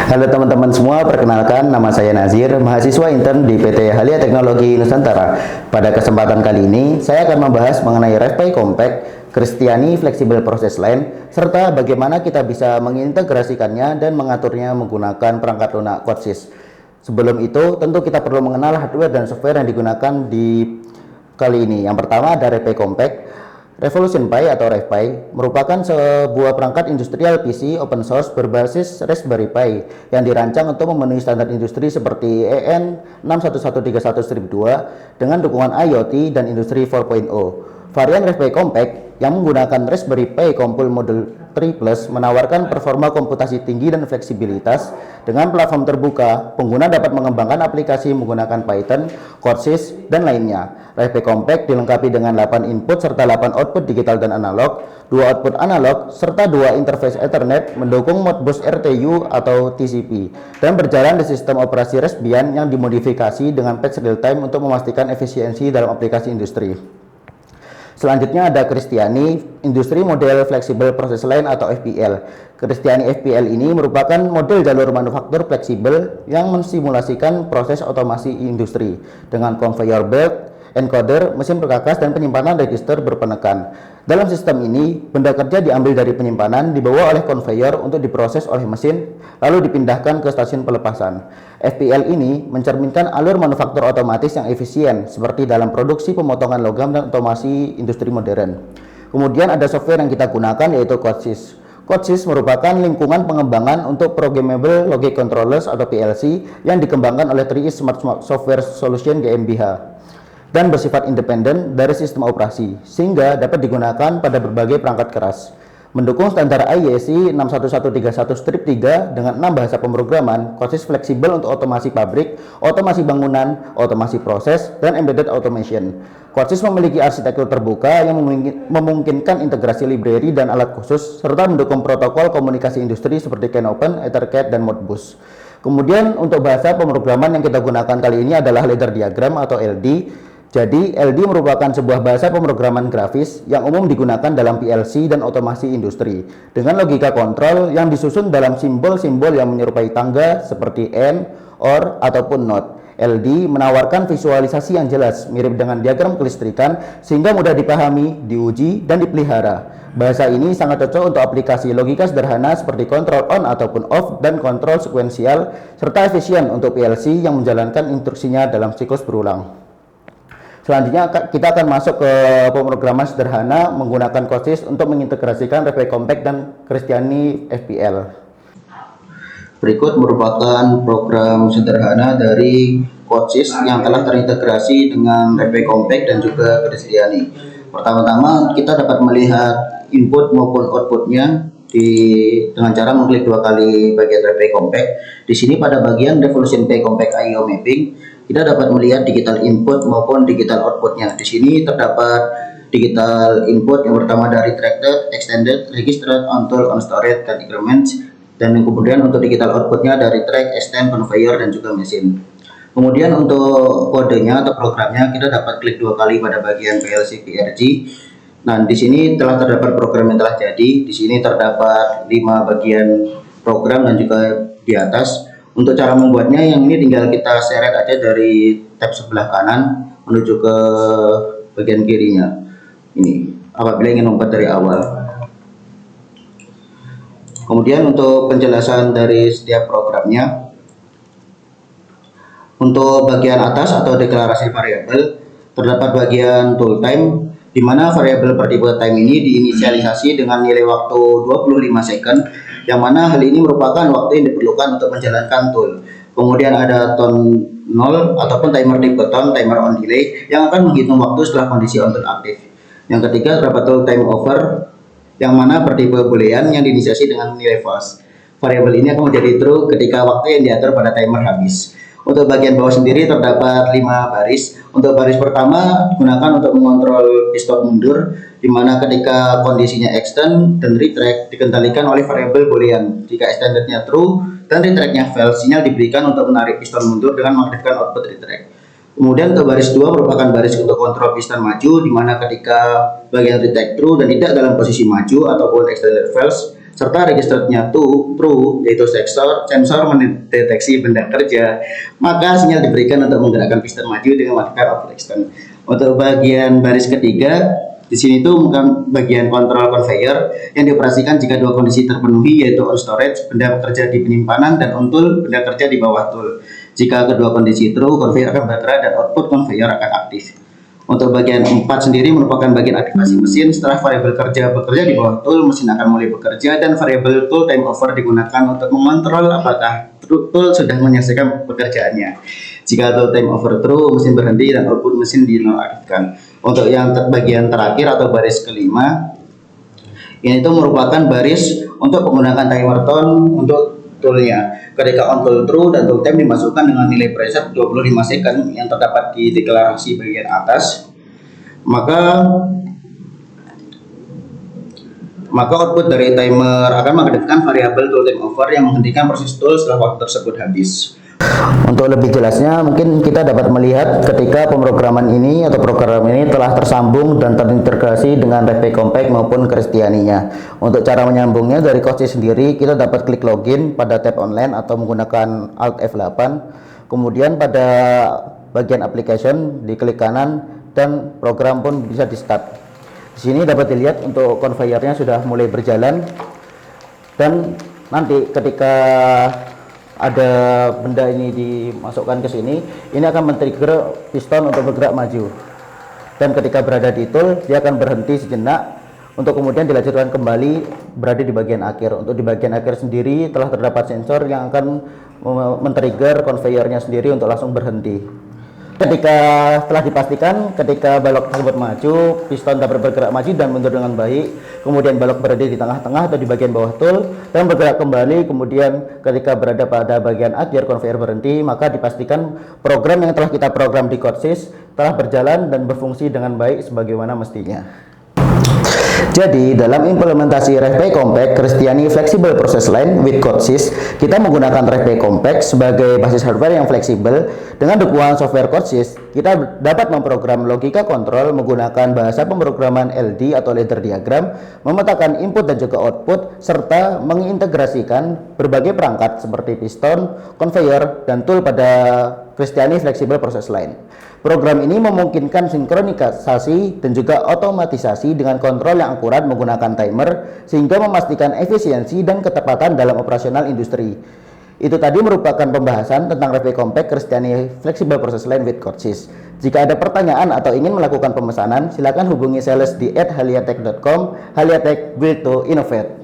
Halo teman-teman semua, perkenalkan nama saya Nazir, mahasiswa intern di PT Halia Teknologi Nusantara. Pada kesempatan kali ini, saya akan membahas mengenai Raspberry Compact, Cristiani Flexible Process Line, serta bagaimana kita bisa mengintegrasikannya dan mengaturnya menggunakan perangkat lunak QuadSys. Sebelum itu, tentu kita perlu mengenal hardware dan software yang digunakan di kali ini. Yang pertama ada Raspberry Compact. Revolution Pi atau RaspBi merupakan sebuah perangkat industrial PC open source berbasis Raspberry Pi yang dirancang untuk memenuhi standar industri seperti EN 61131-2 dengan dukungan IoT dan Industri 4.0. Varian Raspberry Compact yang menggunakan Raspberry Pi Compul Model 3 Plus menawarkan performa komputasi tinggi dan fleksibilitas. Dengan platform terbuka, pengguna dapat mengembangkan aplikasi menggunakan Python, QuadSys, dan lainnya. Raspberry Compact dilengkapi dengan 8 input serta 8 output digital dan analog, 2 output analog, serta 2 interface Ethernet, mendukung Modbus RTU atau TCP, dan berjalan di sistem operasi Raspbian yang dimodifikasi dengan patch real time untuk memastikan efisiensi dalam aplikasi industri. Selanjutnya ada Cristiani Industri Model Flexible Process Line atau FPL. Cristiani FPL ini merupakan model jalur manufaktur fleksibel yang mensimulasikan proses otomasi industri dengan conveyor belt, encoder, mesin perkakas, dan penyimpanan register berpenekan. Dalam sistem ini, benda kerja diambil dari penyimpanan, dibawa oleh konveyor untuk diproses oleh mesin, lalu dipindahkan ke stasiun pelepasan. FPL ini mencerminkan alur manufaktur otomatis yang efisien, seperti dalam produksi pemotongan logam dan otomasi industri modern. Kemudian ada software yang kita gunakan yaitu QuadSys. QuadSys merupakan lingkungan pengembangan untuk Programmable Logic Controllers atau PLC yang dikembangkan oleh 3is Smart Software Solution GmbH dan bersifat independen dari sistem operasi, sehingga dapat digunakan pada berbagai perangkat keras. Mendukung standar IEC 61131-3 dengan 6 bahasa pemrograman, QuadSys fleksibel untuk otomasi pabrik, otomasi bangunan, otomasi proses, dan embedded automation. QuadSys memiliki arsitektur terbuka yang memungkinkan integrasi library dan alat khusus, serta mendukung protokol komunikasi industri seperti CAN-Open, EtherCAT, dan Modbus. Kemudian untuk bahasa pemrograman yang kita gunakan kali ini adalah ladder diagram atau LD. Jadi, LD merupakan sebuah bahasa pemrograman grafis yang umum digunakan dalam PLC dan otomasi industri dengan logika kontrol yang disusun dalam simbol-simbol yang menyerupai tangga seperti AND, OR, ataupun NOT. LD menawarkan visualisasi yang jelas mirip dengan diagram kelistrikan sehingga mudah dipahami, diuji, dan dipelihara. Bahasa ini sangat cocok untuk aplikasi logika sederhana seperti kontrol on ataupun off dan kontrol sekuensial, serta efisien untuk PLC yang menjalankan instruksinya dalam siklus berulang. Selanjutnya kita akan masuk ke pemrograman sederhana menggunakan QuadSys untuk mengintegrasikan Raspberry Compact dan Cristiani FPL. Berikut merupakan program sederhana dari QuadSys yang telah terintegrasi dengan Raspberry Compact dan juga Cristiani. Pertama-tama kita dapat melihat input maupun outputnya dengan cara mengklik 2 kali bagian Raspberry Compact. Di sini pada bagian Revolution Pi Compact I/O Mapping kita dapat melihat digital input maupun digital outputnya. Di sini terdapat digital input yang pertama dari tracked, extended, registered, on-tool, on-storage, dan increments. Dan yang kemudian untuk digital outputnya dari track, extend, conveyor, dan juga mesin. Kemudian untuk kodenya atau programnya kita dapat klik 2 kali pada bagian PLC PRG. Nah, di sini telah terdapat program yang telah jadi. Di sini terdapat 5 bagian program dan juga di atas. Untuk cara membuatnya yang ini tinggal kita seret aja dari tab sebelah kanan menuju ke bagian kirinya. Ini apabila ingin membuat dari awal. Kemudian untuk penjelasan dari setiap programnya. Untuk bagian atas atau deklarasi variabel terdapat bagian tool time di mana variabel per tipe time ini diinisialisasi dengan nilai waktu 25 second, yang mana hal ini merupakan waktu yang diperlukan untuk menjalankan tool. Kemudian ada tone 0 ataupun timer tipe tone, timer on delay yang akan menghitung waktu setelah kondisi on tool aktif. Yang ketiga terdapat tool time over yang mana per tipe boolean yang diinisiasi dengan nilai false. Variabel ini akan menjadi true ketika waktu yang diatur pada timer habis. Untuk bagian bawah sendiri terdapat 5 baris. Untuk baris pertama digunakan untuk mengontrol piston mundur, di mana ketika kondisinya extend dan retract dikendalikan oleh variabel boolean. Jika extendednya true dan retractnya false, sinyal diberikan untuk menarik piston mundur dengan mengaktifkan output retract. Kemudian untuk baris 2 merupakan baris untuk kontrol piston maju, di mana ketika bagian retract true dan tidak dalam posisi maju ataupun extended false, serta registernya true, yaitu sensor mendeteksi benda kerja, maka sinyal diberikan untuk menggerakkan piston maju dengan mengaktifkan output extend. Untuk bagian baris ketiga, di sini itu bukan bagian kontrol conveyor yang dioperasikan jika dua kondisi terpenuhi, yaitu on storage, benda bekerja di penyimpanan, dan on tool, benda kerja di bawah tool. Jika kedua kondisi true, conveyor akan bergerak dan output conveyor akan aktif. Untuk bagian 4 sendiri merupakan bagian aktivasi mesin. Setelah variabel kerja bekerja di bawah tool, mesin akan mulai bekerja, dan variabel tool time over digunakan untuk mengontrol apakah tool sudah menyelesaikan pekerjaannya. Jika tool time over true, mesin berhenti dan output mesin dinonaktifkan. Untuk yang bagian terakhir atau baris kelima, ini itu merupakan baris untuk menggunakan timer tone untuk toolnya. Ketika on tool true dan tool time dimasukkan dengan nilai preset 25 second yang terdapat di deklarasi bagian atas, maka output dari timer akan mengaktifkan variabel tool time over yang menghentikan proses tool setelah waktu tersebut habis. Untuk lebih jelasnya, mungkin kita dapat melihat ketika pemrograman ini atau program ini telah tersambung dan terintegrasi dengan Raspberry Compact maupun Cristiani-nya. Untuk cara menyambungnya, dari Codsys sendiri kita dapat klik login pada tab online atau menggunakan Alt F8. Kemudian pada bagian application diklik kanan dan program pun bisa di start. Di sini dapat dilihat untuk conveyornya sudah mulai berjalan, dan nanti ketika ada benda ini dimasukkan ke sini, ini akan men-trigger piston untuk bergerak maju, dan ketika berada di tool dia akan berhenti sejenak untuk kemudian dilanjutkan kembali berada di bagian akhir. Untuk di bagian akhir sendiri telah terdapat sensor yang akan men-trigger conveyornya sendiri untuk langsung berhenti. Ketika telah dipastikan ketika balok tersebut maju, piston dapat bergerak maju dan mundur dengan baik, kemudian balok berada di tengah-tengah atau di bagian bawah tool dan bergerak kembali, kemudian ketika berada pada bagian akhir conveyor berhenti, maka dipastikan program yang telah kita program di Codsys telah berjalan dan berfungsi dengan baik sebagaimana mestinya. Jadi, dalam implementasi Raspberry Compact Cristiani Flexible Process Line with Codsys, kita menggunakan Raspberry Compact sebagai basis hardware yang fleksibel. Dengan dukungan software Codsys, kita dapat memprogram logika kontrol menggunakan bahasa pemrograman LD atau ladder diagram, memetakan input dan juga output, serta mengintegrasikan berbagai perangkat seperti piston, conveyor, dan tool pada Cristiani Flexible Process Line. Program ini memungkinkan sinkronisasi dan juga otomatisasi dengan kontrol yang akurat menggunakan timer, sehingga memastikan efisiensi dan ketepatan dalam operasional industri. Itu tadi merupakan pembahasan tentang Raspberry Compact Cristiani Flexible Process Line with Codsys. Jika ada pertanyaan atau ingin melakukan pemesanan, silakan hubungi sales di @haliatech.com. Haliatech, build to innovate.